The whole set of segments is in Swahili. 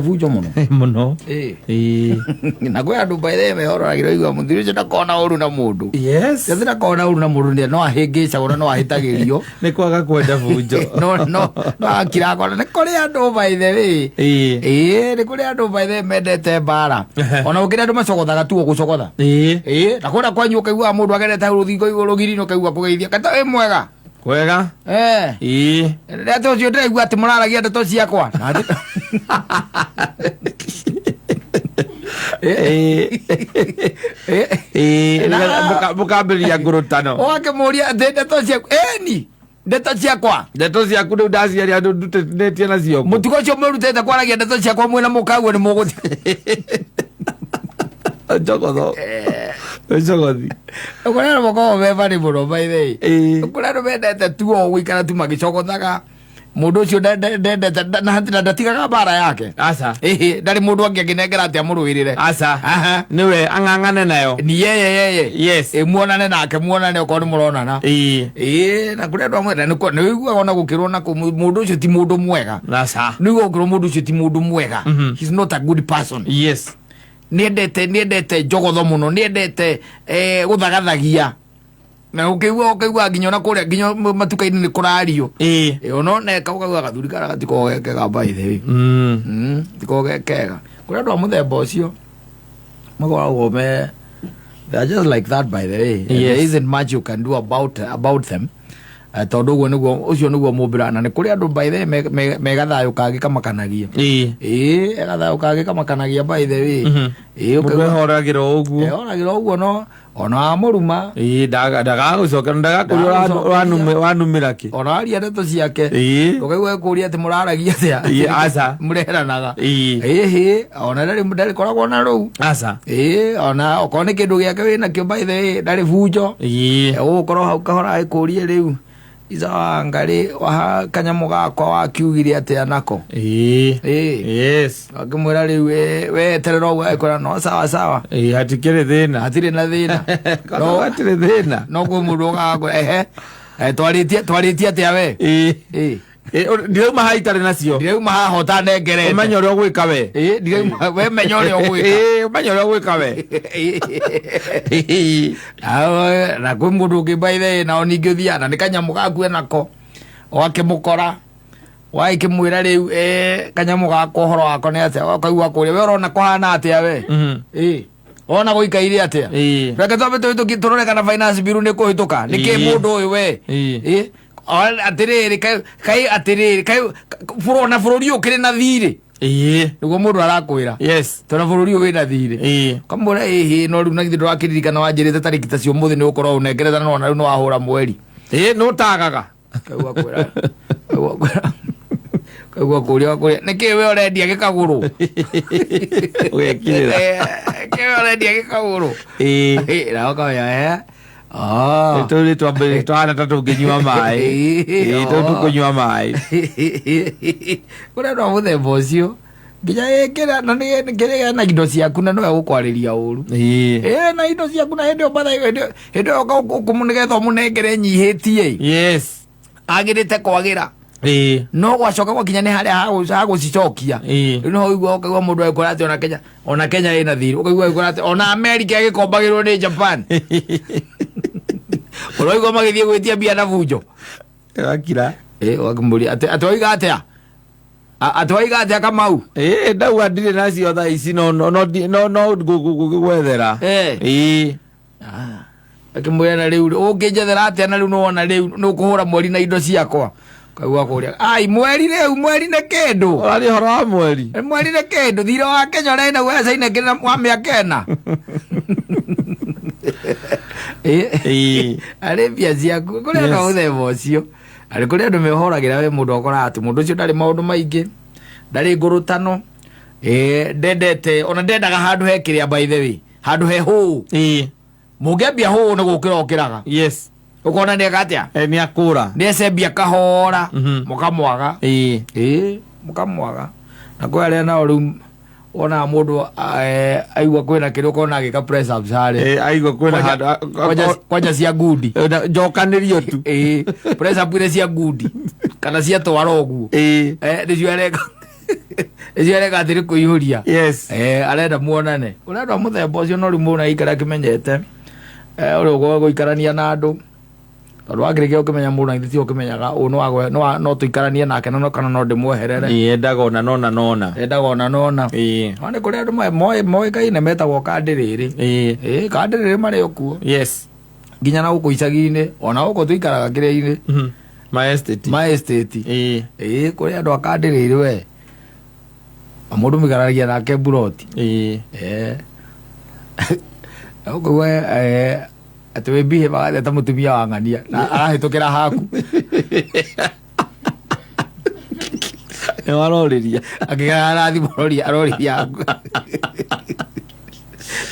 Vujo muno muno na gwe andu by the way oragiro igwa muthiri ucio ndakona uru na mundu yes yathi ndakona uru na mundu ni no ahingica ura no ahitagirio ni kwaga kwenda vujo no akira kona ni kuri andu by the way ni kuri andu by the way mendete bara ona ukira andu macogothaga tu gucogotha na kona kwanyu ukaigua mundu agerete ruthingo iguru giri no kaigua kugeithia kata wi mwega kwega ndeto ucio ndiraigua ati muraragia ndeto ciakwa mukambiria ngurutano wakimuria ndeto ciaku ndeto ciakwa riu ndaciaria andu ndutetie nacio mutugo ucio murutete kwaragia ndeto ciakwa mwina mukaguo ni muguthi njogotho ukurera moko bebari muno by the way ukurera bendete tu o gwikara tu magicogothaga mundu ucio ndendete na ndatigaga bara yake asa ndari mundu anginengera atia muruirire asa niwe ang'ang'ane nayo ni yeye yes muonane nake muonane uko ni muronana na kuria ndo amwe ni wigua ona gukirwo na mundu ucio ti mundu mwega asa ni gukirwo mundu ucio ti mundu mwega he's not a good person yes niendete njogotho muno niendete guthagathagia na ukigua nginya na kuria nginya matuka-ini ni kurario ono neka ukaigua gathuri kara gatikogekega by the way tikogekega kuria andu a muthemba ucio makoragwo me they are just like that by the way there isn't much you can do about them tondu uguo niguo ucio niguo mumbira na ni kuri andu by the way megathayo kagi kamakanagia egathayo kagi kamakanagia by the way muhoragiro uguo no ona amuruma ndaga gucoka ndaga kuri wanumira ki ona aria ndeto ciake ukaigua kuria ati muraragia atia asa mureranaga ona ndari koragwo na ruu asa ona okone kindu giake wina kio by the way ndari vujo ugukorwo hau kahora ikurie riu iza ngari wa kanyamu gakwa wakiugire atia nako yes akimwira riu we terero gwa ikora no sawa hatikire thina hatire na thina no hatire thina no ku mundu gakwa twaritie atia we ndirauma haitare nacio ndirauma hahota nengerete umenya uria gwika we ndirauma we menya uria gwika umenya uria gwika we na kwi mundu ungi by the na oningi uthiana ni kanyamu gaku nako wakimukora waikimwira riu kanyamu gako horo wako ni atia wakaigua kuria we urona kohana atia we ona guikaire atia reke twabe turore kana finance bill ni kuhituka niki mundu uyu we atiriri kai atiriri kai bururi ukiri na thiri niguo mundu arakwira tona bururi wina thiri kamura no riu nagithi ndwakiririkana wanjirite tariki tacio muthi ni ukorwo unengereza no na riu no wahura mweri no tagaga kaigua kuria niki we urendia gikaguru ugekirira ke urendia gikaguru na ukamenya tuli twahana ta tunginyua mai tukunyua mai kuria andu a muthemba ucio nginya kira na nginya na indo ciaku na no gukwariria uru na indo ciaku na hindi ukumunegetha munengere nyihitie agirite kwagira no gwacoka gwakinya ni haria hagucicokia no igua ukaigua mundu aikora ati ona Kenya ina thiri ukaigua aikora ati ona America igikombagirwo ni Japan uroigua magithie gwitia bia na vujo akira wakimuri atwaiga atia Kamau ndauga ndire nacio thaa ici no gwethera akimwira na riu unginjethera atia na riu nuwona riu nukuhura mweri na indo ciakwa kaigua kuria mweri ne kindu ari horo wa mweri ne kindu thira wa Kenya urena gwesa ine kina wa miaka ena ari bia ciaku kuria no uthemba ucio ari kuria andu mehoragira we mundu akora ati mundu ucio ndari maundu maingi ndari ngurutano ndendete ona ndendaga handu hekiria by the way handu he hu mugebia hu ni gukira okiraga ukona ni gatia ni akura ni ecembia kahora mukamwaga mukamwaga na kwa aria na riu ona mundu aigua kwina kiri ukona agika press ups hari aigua kwina kwanja cia ngudi njokanirio tu press up cia ngudi kana cia twara uguo nicio areka Ĩcio areka atĩrĩ kũihũria. Yes. Arenda muonane. Ũrenda mũthemba ũcio no rĩu mũndũ aikara akĩmenyete. Ũrĩa gũikarania na andũ. Tondũ wakĩrĩkia ũkĩmenya mũndũ na ithuĩ ũkĩmenyaga no tũikaranie nake no kana no ndĩmweherere. Endaga ona nona. Endaga ona nona. Nĩ kũrĩ andũ moĩkaine metagwo kandĩrĩrĩ. Kandĩrĩrĩ marĩ o kuo. Yes. Nginya na gũkũ icagi-inĩ ona gũkũ tũikaraga kĩrĩa-inĩ. My estate. Kũrĩ andũ a kandĩrĩrĩ we. Mũndũ mĩgararagia nake mburoti. Ũguo atĩ we behave ta mũtumia wa ng'ania na arahĩtũkĩra haku. Nĩ warorĩria. Akĩgara thimũ arorĩria haku.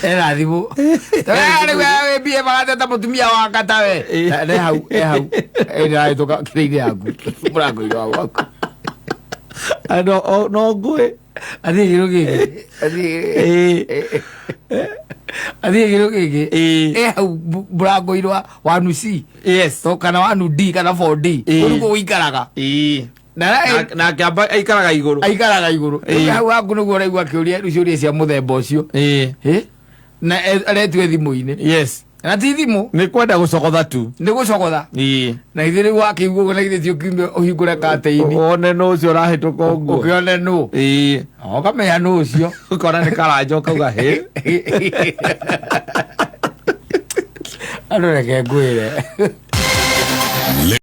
Ena thimũ. Rĩu we behave ta mũtumia wa ngata we. Nĩ hau. Arahĩtũka kĩrĩa-inĩ haku. Mũrango-inĩ wa gwaku. No ngũĩ. Athiĩ gĩro gĩkĩ. Athiĩ gĩro gĩkĩ. Hau mũrango-inĩ wa nuci. Yes. Kana wa D kana 4D. Kũrũ gũikaraga. Na akĩamba aikaraga igũrũ. Hau haku nĩguo ũraigua akĩũria ciũria cia mũthemba ũcio. Na aretue thimũ-inĩ. Yes. Na ti thimũ. Nĩ kwenda gũcogotha tu. Nĩ gũcogotha. Na ithuĩ rĩu wakĩigua ũguo na ithuĩ tiũkiume ũhingũre kate-inĩ. Wone nũ ũcio ũrahĩtũka ũguo. Ũkĩone nũ. Ũkamenya nũ ũcio. Ũkona nĩ karanja ũkauga hĩ. Andũ reke ngwĩre.